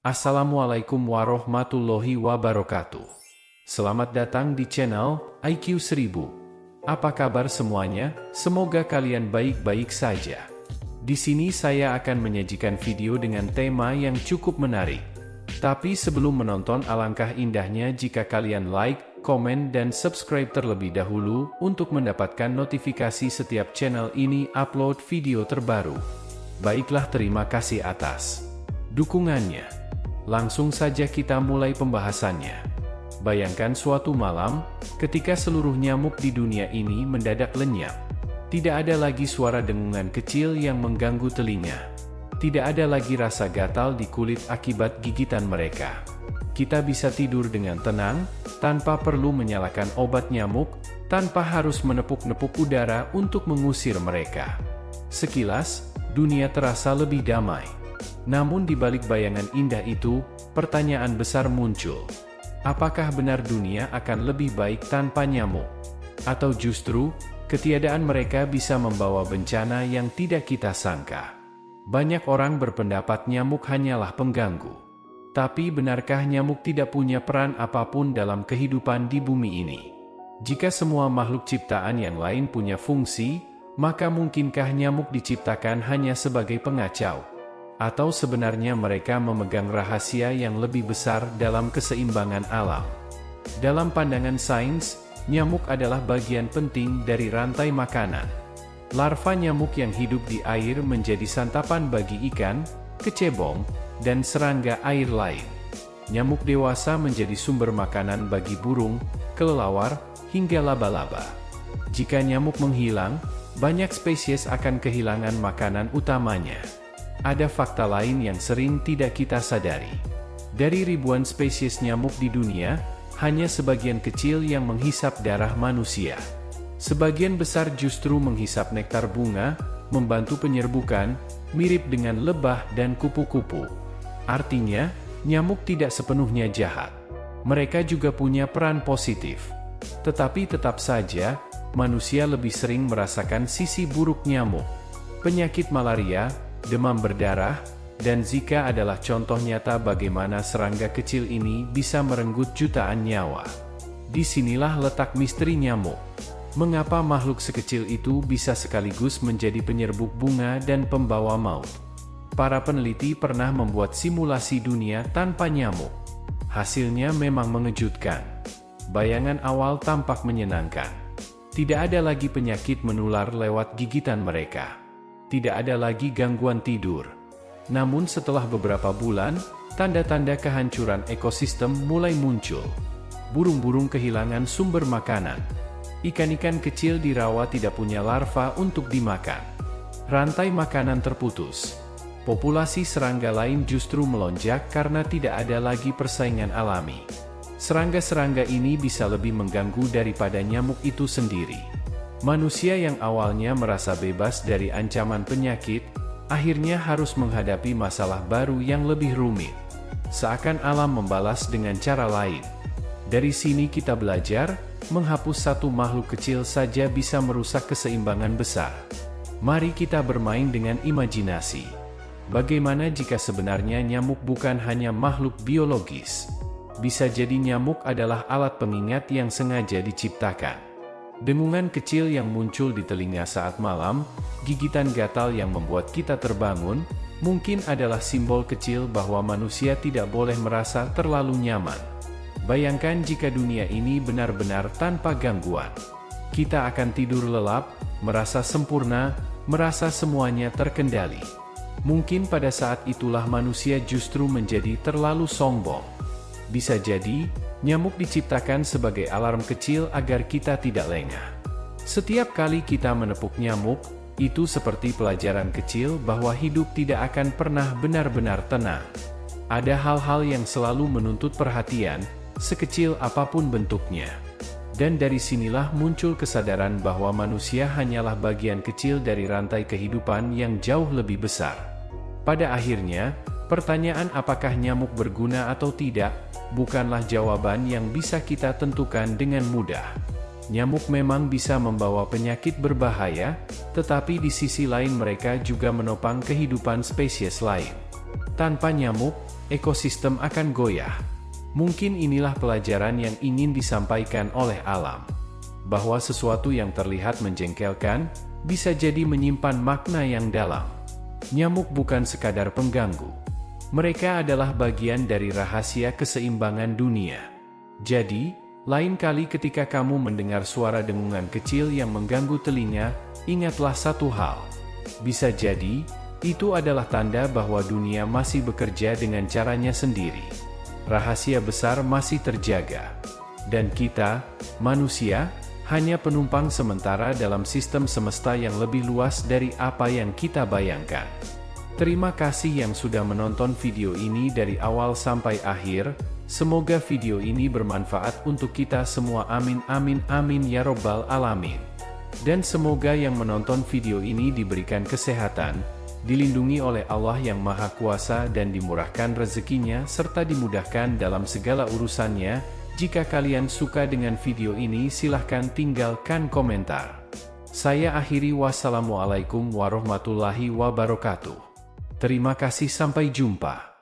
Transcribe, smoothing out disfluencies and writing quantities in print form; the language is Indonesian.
Assalamualaikum warahmatullahi wabarakatuh. Selamat datang di channel IQ 1000. Apa kabar semuanya? Semoga kalian baik-baik saja. Di sini saya akan menyajikan video dengan tema yang cukup menarik. Tapi sebelum menonton, alangkah indahnya jika kalian like, komen, dan subscribe terlebih dahulu untuk mendapatkan notifikasi setiap channel ini upload video terbaru. Baiklah, terima kasih atas dukungannya. Langsung saja kita mulai pembahasannya. Bayangkan suatu malam, ketika seluruh nyamuk di dunia ini mendadak lenyap. Tidak ada lagi suara dengungan kecil yang mengganggu telinga. Tidak ada lagi rasa gatal di kulit akibat gigitan mereka. Kita bisa tidur dengan tenang, tanpa perlu menyalakan obat nyamuk, tanpa harus menepuk-nepuk udara untuk mengusir mereka. Sekilas, dunia terasa lebih damai. Namun di balik bayangan indah itu, pertanyaan besar muncul. Apakah benar dunia akan lebih baik tanpa nyamuk? Atau justru, ketiadaan mereka bisa membawa bencana yang tidak kita sangka? Banyak orang berpendapat nyamuk hanyalah pengganggu. Tapi benarkah nyamuk tidak punya peran apapun dalam kehidupan di bumi ini? Jika semua makhluk ciptaan yang lain punya fungsi, maka mungkinkah nyamuk diciptakan hanya sebagai pengacau? Atau sebenarnya mereka memegang rahasia yang lebih besar dalam keseimbangan alam? Dalam pandangan sains, nyamuk adalah bagian penting dari rantai makanan. Larva nyamuk yang hidup di air menjadi santapan bagi ikan, kecebong, dan serangga air lain. Nyamuk dewasa menjadi sumber makanan bagi burung, kelelawar, hingga laba-laba. Jika nyamuk menghilang, banyak spesies akan kehilangan makanan utamanya. Ada fakta lain yang sering tidak kita sadari. Dari ribuan spesies nyamuk di dunia, hanya sebagian kecil yang menghisap darah manusia. Sebagian besar justru menghisap nektar bunga, membantu penyerbukan, mirip dengan lebah dan kupu-kupu. Artinya, nyamuk tidak sepenuhnya jahat. Mereka juga punya peran positif. Tetapi tetap saja, manusia lebih sering merasakan sisi buruk nyamuk. Penyakit malaria, demam berdarah, dan Zika adalah contoh nyata bagaimana serangga kecil ini bisa merenggut jutaan nyawa. Disinilah letak misteri nyamuk. Mengapa makhluk sekecil itu bisa sekaligus menjadi penyerbuk bunga dan pembawa maut? Para peneliti pernah membuat simulasi dunia tanpa nyamuk. Hasilnya memang mengejutkan. Bayangan awal tampak menyenangkan. Tidak ada lagi penyakit menular lewat gigitan mereka. Tidak ada lagi gangguan tidur. Namun setelah beberapa bulan, tanda-tanda kehancuran ekosistem mulai muncul. Burung-burung kehilangan sumber makanan. Ikan-ikan kecil di rawa tidak punya larva untuk dimakan. Rantai makanan terputus. Populasi serangga lain justru melonjak karena tidak ada lagi persaingan alami. Serangga-serangga ini bisa lebih mengganggu daripada nyamuk itu sendiri. Manusia yang awalnya merasa bebas dari ancaman penyakit, akhirnya harus menghadapi masalah baru yang lebih rumit. Seakan alam membalas dengan cara lain. Dari sini kita belajar, menghapus satu makhluk kecil saja bisa merusak keseimbangan besar. Mari kita bermain dengan imajinasi. Bagaimana jika sebenarnya nyamuk bukan hanya makhluk biologis? Bisa jadi nyamuk adalah alat pengingat yang sengaja diciptakan. Dengungan kecil yang muncul di telinga saat malam, gigitan gatal yang membuat kita terbangun, mungkin adalah simbol kecil bahwa manusia tidak boleh merasa terlalu nyaman. Bayangkan jika dunia ini benar-benar tanpa gangguan. Kita akan tidur lelap, merasa sempurna, merasa semuanya terkendali. Mungkin pada saat itulah manusia justru menjadi terlalu sombong. Bisa jadi, nyamuk diciptakan sebagai alarm kecil agar kita tidak lengah. Setiap kali kita menepuk nyamuk, itu seperti pelajaran kecil bahwa hidup tidak akan pernah benar-benar tenang. Ada hal-hal yang selalu menuntut perhatian, sekecil apapun bentuknya. Dan dari sinilah muncul kesadaran bahwa manusia hanyalah bagian kecil dari rantai kehidupan yang jauh lebih besar. Pada akhirnya, pertanyaan apakah nyamuk berguna atau tidak, bukanlah jawaban yang bisa kita tentukan dengan mudah. Nyamuk memang bisa membawa penyakit berbahaya, tetapi di sisi lain mereka juga menopang kehidupan spesies lain. Tanpa nyamuk, ekosistem akan goyah. Mungkin inilah pelajaran yang ingin disampaikan oleh alam. Bahwa sesuatu yang terlihat menjengkelkan, bisa jadi menyimpan makna yang dalam. Nyamuk bukan sekadar pengganggu. Mereka adalah bagian dari rahasia keseimbangan dunia. Jadi, lain kali ketika kamu mendengar suara dengungan kecil yang mengganggu telinga, ingatlah satu hal. Bisa jadi, itu adalah tanda bahwa dunia masih bekerja dengan caranya sendiri. Rahasia besar masih terjaga. Dan kita, manusia, hanya penumpang sementara dalam sistem semesta yang lebih luas dari apa yang kita bayangkan. Terima kasih yang sudah menonton video ini dari awal sampai akhir. Semoga video ini bermanfaat untuk kita semua. Amin amin amin ya robbal alamin. Dan semoga yang menonton video ini diberikan kesehatan, dilindungi oleh Allah yang Maha Kuasa dan dimurahkan rezekinya serta dimudahkan dalam segala urusannya. Jika kalian suka dengan video ini silahkan tinggalkan komentar. Saya akhiri, wassalamualaikum warahmatullahi wabarakatuh. Terima kasih, sampai jumpa.